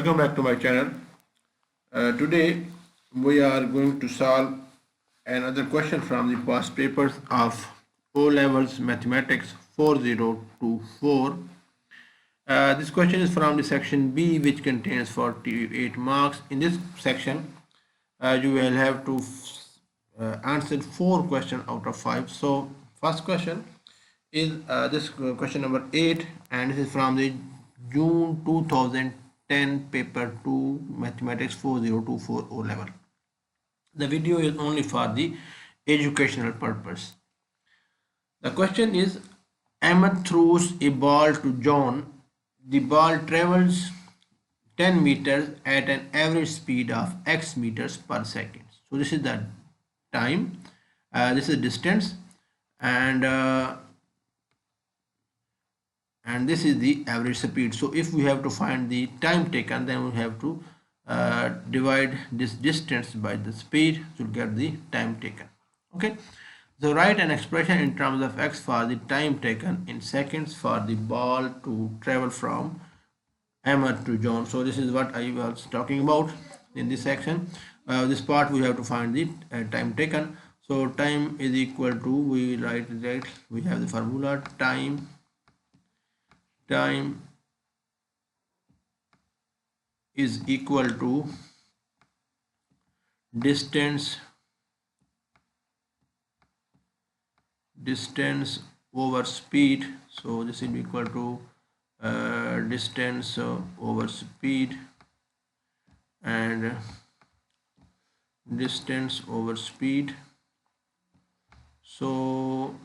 Welcome back to my channel. Today we are going to solve another question from the past papers of O levels mathematics 4024. This question is from the section B, which contains 48 marks. In this section you will have to answer 4 questions out of 5. So first question is this question number 8, and this is from the June 2010 paper 2 mathematics 4024 O level. The video is only for the educational purpose. The question is, Ahmed throws a ball to John. The ball travels 10 meters at an average speed of x meters per second. So this is the time, this is distance, and this is the average speed. So if we have to find the time taken, then we have to divide this distance by the speed to get the time taken. Okay, so write an expression in terms of x for the time taken in seconds for the ball to travel from Ahmed to John. So this is what I was talking about in this section. This part we have to find the time taken. So time is equal to, we write that we have the formula time is equal to distance over speed. So this will be equal to distance over speed, and distance over speed. So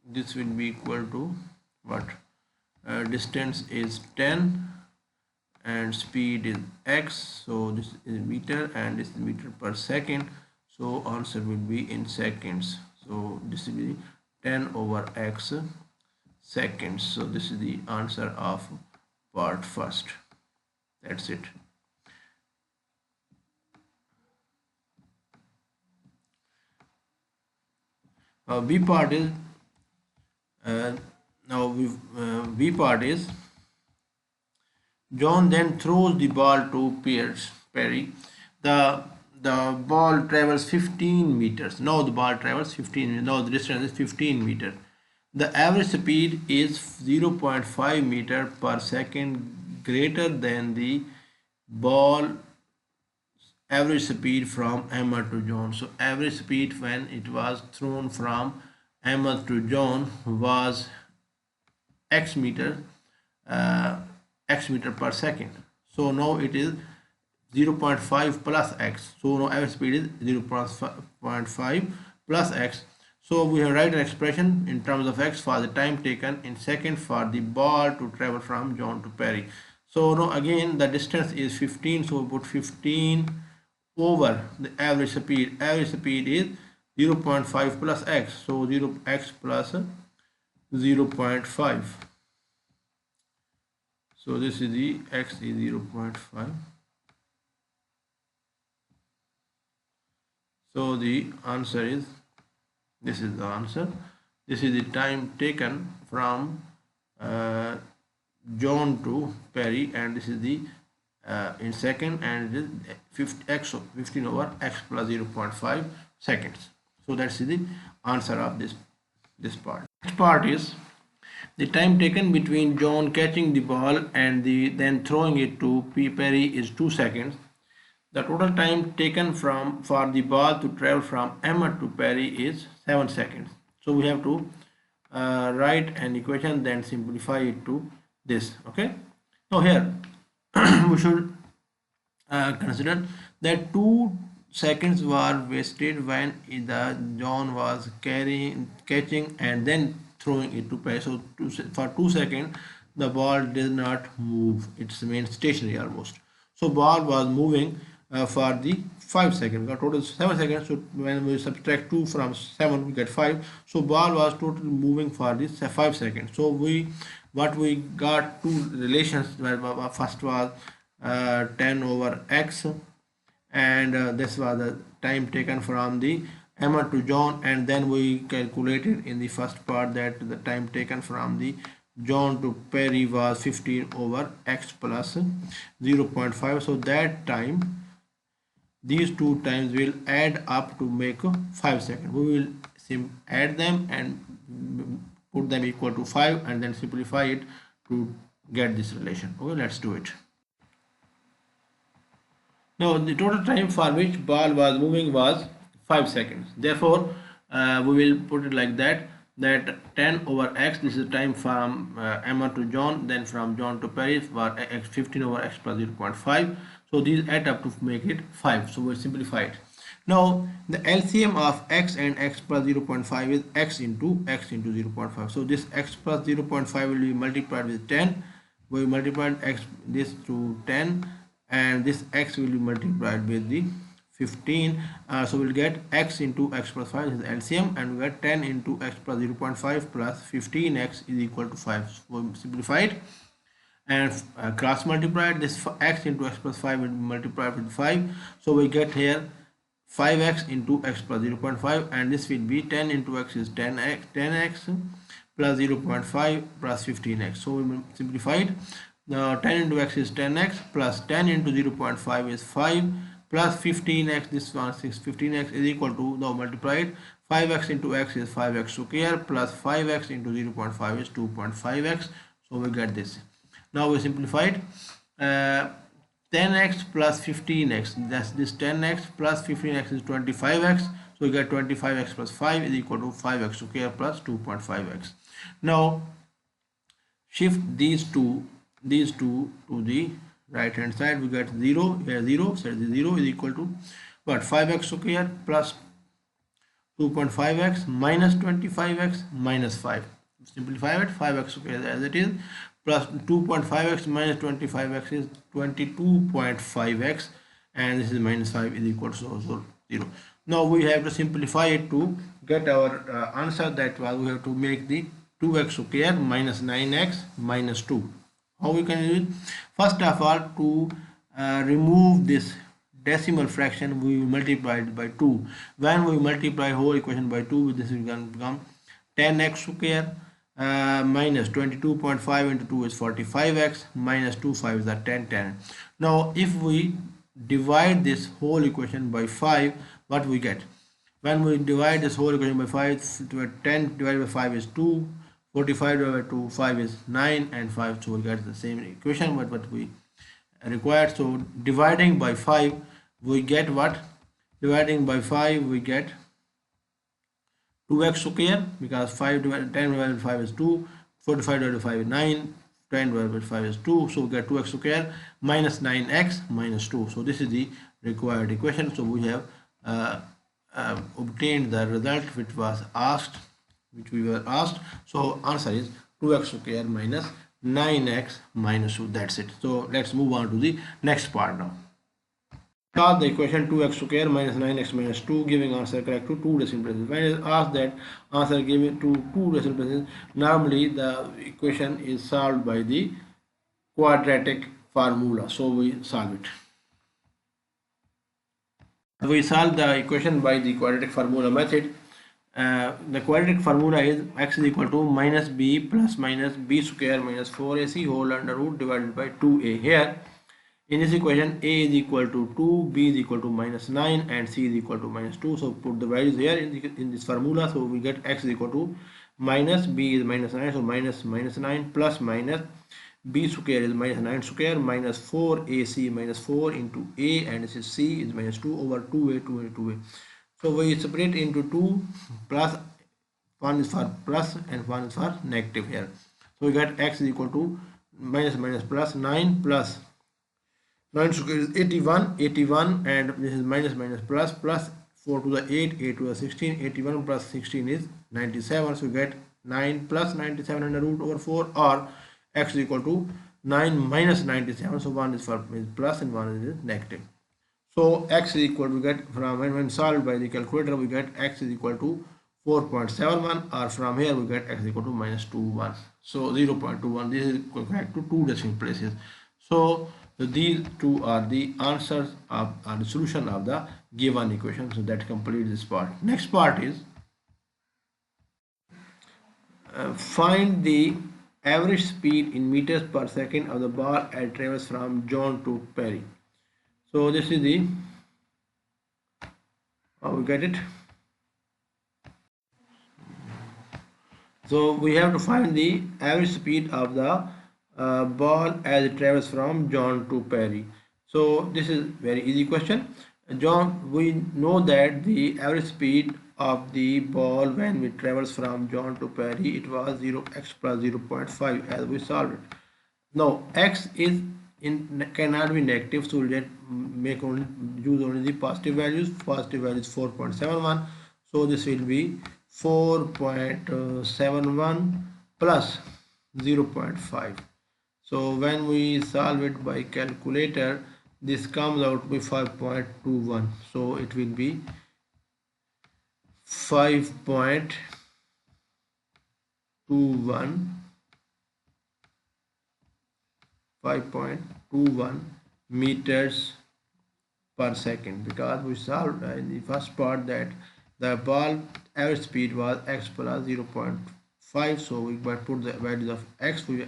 this will be equal to what? Distance is 10 and speed is x, so this is meter and this is meter per second, so answer will be in seconds. So this will be 10 over x seconds. So this is the answer of part first. That's it. B part is B part is, John then throws the ball to Perry. The ball travels 15 meters. Now the ball travels 15 meters. Now the distance is 15 meters. The average speed is 0.5 meter per second greater than the ball average speed from Ahmed to John. So average speed when it was thrown from Ahmed to John was x meter per second. So now it is 0.5 plus x. So now average speed is 0.5 plus x. So we have write an expression in terms of x for the time taken in seconds for the ball to travel from John to Perry. So now again the distance is 15, so we put 15 over the average speed. Average speed is 0.5 plus x, so 0x plus 0.5. So this is the x is 0.5. So the answer is, this is the answer. This is the time taken from John to Perry, and this is the in second, and it is 15 over x plus 0.5 seconds. So that's the answer of this part. Next part is the time taken between John catching the ball and then throwing it to Perry is 2 seconds. The total time taken for the ball to travel from Ahmed to Perry is 7 seconds. So we have to write an equation, then simplify it to this. Okay. Now here we should consider that 2 seconds were wasted when John was catching and then throwing it to Perry. So for 2 seconds the ball did not move, it's remained stationary almost. So ball was moving for the 5 seconds. The total is 7 seconds. So when we subtract 2 from 7, we get 5. So ball was totally moving for this 5 seconds. So we got two relations. First was 10 over x, and this was the time taken from the Ahmed to John, and then we calculated in the first part that the time taken from the John to Perry was 15 over x plus 0.5. So that time, these two times will add up to make 5 seconds. We will add them and put them equal to 5 and then simplify it to get this relation. Okay, let's do it. Now the total time for which ball was moving was 5 seconds. Therefore, we will put it like that, that 10 over x, this is time from Emma to John, then from John to Paris was x 15 over x plus 0.5. So these add up to make it 5. So we'll simplify it. Now the LCM of x and x plus 0.5 is x into 0.5. So this x plus 0.5 will be multiplied with 10. We multiplied x this to 10 and this x will be multiplied with the 15. So we'll get x into x plus 5 is LCM, and we get 10 into x plus 0.5 plus 15x is equal to 5. So we simplify it and cross multiplied. This x into x plus 5 will be multiplied with 5. So we get here 5x into x plus 0.5, and this will be 10 into x is 10x plus 0.5 plus 15x. So we will simplify it. Now 10 into x is 10x plus 10 into 0.5 is 5 plus 15x, this one is 15x is equal to, now multiply it, 5x into x is 5x square plus 5x into 0.5 is 2.5x. So we get this. Now we simplify it. 10x plus 15x, that's this 10x plus 15x is 25x. So we get 25x plus 5 is equal to 5x square plus 2.5x. Now shift these two to the right hand side. We get 0 here, 0, so the 0 is equal to what, 5x square plus 2.5x minus 25x minus 5. Simplify it, 5x square as it is plus 2.5x minus 25x is 22.5x, and this is minus 5 is equal to 0. Now we have to simplify it to get our answer. That was, we have to make the 2x square minus 9x minus 2. How we can do it? First of all, to remove this decimal fraction, we will multiply it by 2. When we multiply whole equation by 2, this will become 10x square minus 22.5 into 2 is 45x minus 2 5 is 10. Now if we divide this whole equation by 5, what we get? When we divide this whole equation by 5, 10 divided by 5 is 2, 45 divided by 2, 5 is 9, and 5, so we get the same equation but what we required. So dividing by 5, we get what? Dividing by 5, we get 2x square, because 10 divided by 5 is 2, 45 divided by 5 is 9, 10 divided by 5 is 2, so we get 2x square minus 9x minus 2. So this is the required equation. So we have obtained the result which we were asked. So answer is 2x square minus 9x minus 2. That's it. So let's move on to the next part now. Solve the equation 2x square minus 9x minus 2, giving answer correct to 2 decimal places. When it is asked that answer given to 2 decimal places, normally the equation is solved by the quadratic formula. So we solve it. We solve the equation by the quadratic formula method. The quadratic formula is x is equal to minus b plus minus b square minus 4ac whole under root divided by 2a. Here in this equation, a is equal to 2, b is equal to minus 9, and c is equal to minus 2. So put the values here in this formula. So we get x is equal to minus b is minus 9, so minus 9 plus minus b square is minus 9 square minus 4ac minus 4 into a, and this is c is minus 2 over 2a, 2 into 2a. So we separate into 2, plus 1 is for plus and 1 is for negative here. So we get x is equal to minus plus 9 plus 9 square is 81, and this is minus plus 4 to the 8 to the 16, 81 plus 16 is 97. So we get 9 plus 97 under root over 4, or x is equal to 9 minus 97. So 1 is plus and 1 is negative. So x is equal to, get from when solved by the calculator, we get x is equal to 4.71, or from here we get x is equal to minus 21. So 0.21. This is correct to 2 decimal places. So these two are the answers of the solution of the given equation. So that completes this part. Next part is find the average speed in meters per second of the ball as travels from John to Perry. So this is the how we get it. So we have to find the average speed of the ball as it travels from John to Perry. So this is very easy question. John, we know that the average speed of the ball when it travels from John to Perry, it was 0x plus 0.5 as we solved it. Now x is in cannot be negative, so we'll just make only use only the positive values. Positive value is 4.71, so this will be 4.71 plus 0.5. So when we solve it by calculator, this comes out to be 5.21. So it will be 5.21 meters per second, because we solved in the first part that the ball average speed was x plus 0.5, so we might put the values of x we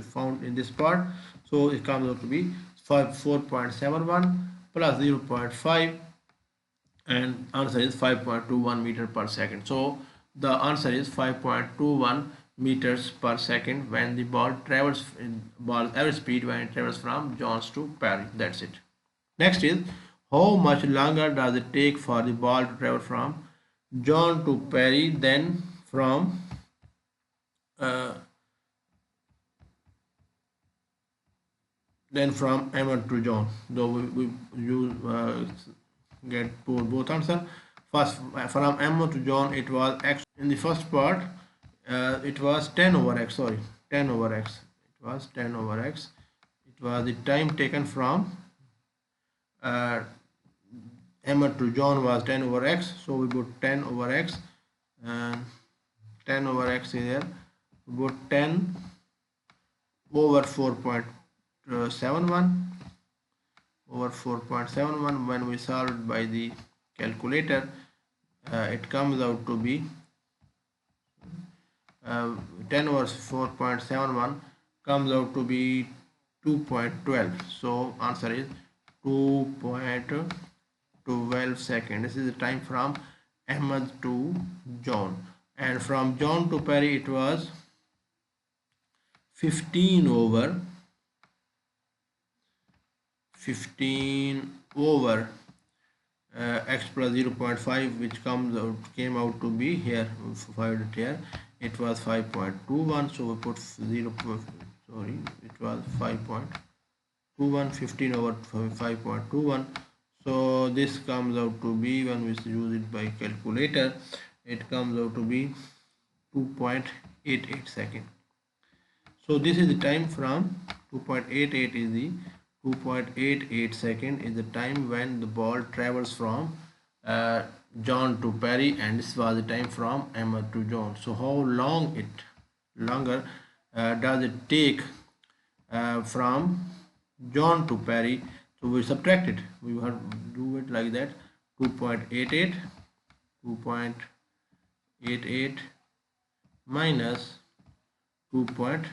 found in this part, so it comes out to be 4.71 plus 0.5, and answer is 5.21 meter per second. So the answer is 5.21 meters per second when the ball travels in ball average speed when it travels from Johns to Perry. That's it. Next is, how much longer does it take for the ball to travel from John to Perry than from Ahmed to John? Though we use get both answer. First, from Ahmed to John, it was x. In the first part, it was 10 over x. Sorry, 10 over x. It was 10 over x. It was the time taken from Ahmed to John was 10 over x. So we put 10 over x, and 10 over x here. We put 10 over 4.71 over 4.71. When we solve it by the calculator, it comes out to be 10 over 4.71 comes out to be 2.12. so answer is 2.12 seconds. This is the time from Ahmed to John, and from John to Perry it was 15 over x plus 0.5, which came out to be here. Find it here. It was 5.21. So we put 0. Sorry, it was 5.21. 15 over 5.21. So this comes out to be, when we use it by calculator, it comes out to be 2.88 seconds. So this is the time from 2.88 is the 2.88 second is the time when the ball travels from John to Perry, and this was the time from Ahmed to John. So how longer does it take from John to Perry? So we subtract it. We have to do it like that. 2.88 minus 2.12.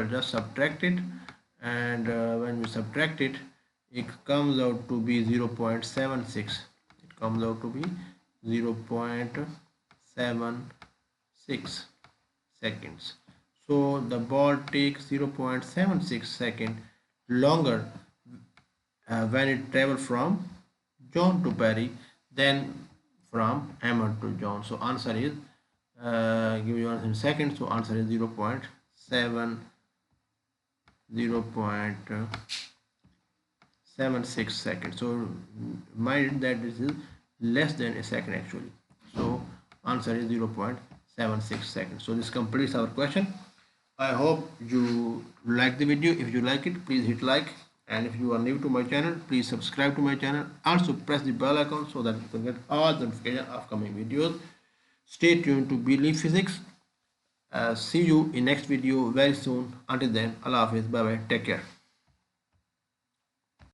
Just subtract it, and when we subtract it, it comes out to be 0.76. It comes out to be 0.76 seconds. So the ball takes 0.76 seconds longer when it travels from John to Perry than from Ahmed to John. So answer is give you answer in seconds. So answer is 0.76 seconds. So mind that this is less than a second actually. So answer is 0.76 seconds. So this completes our question. I hope you like the video. If you like it, please hit like, and if you are new to my channel, please subscribe to my channel. Also press the bell icon so that you can get all the notifications of upcoming videos. Stay tuned to Believe Physics. See you in next video very soon. Until then, Allah Hafiz. Bye bye. Take care.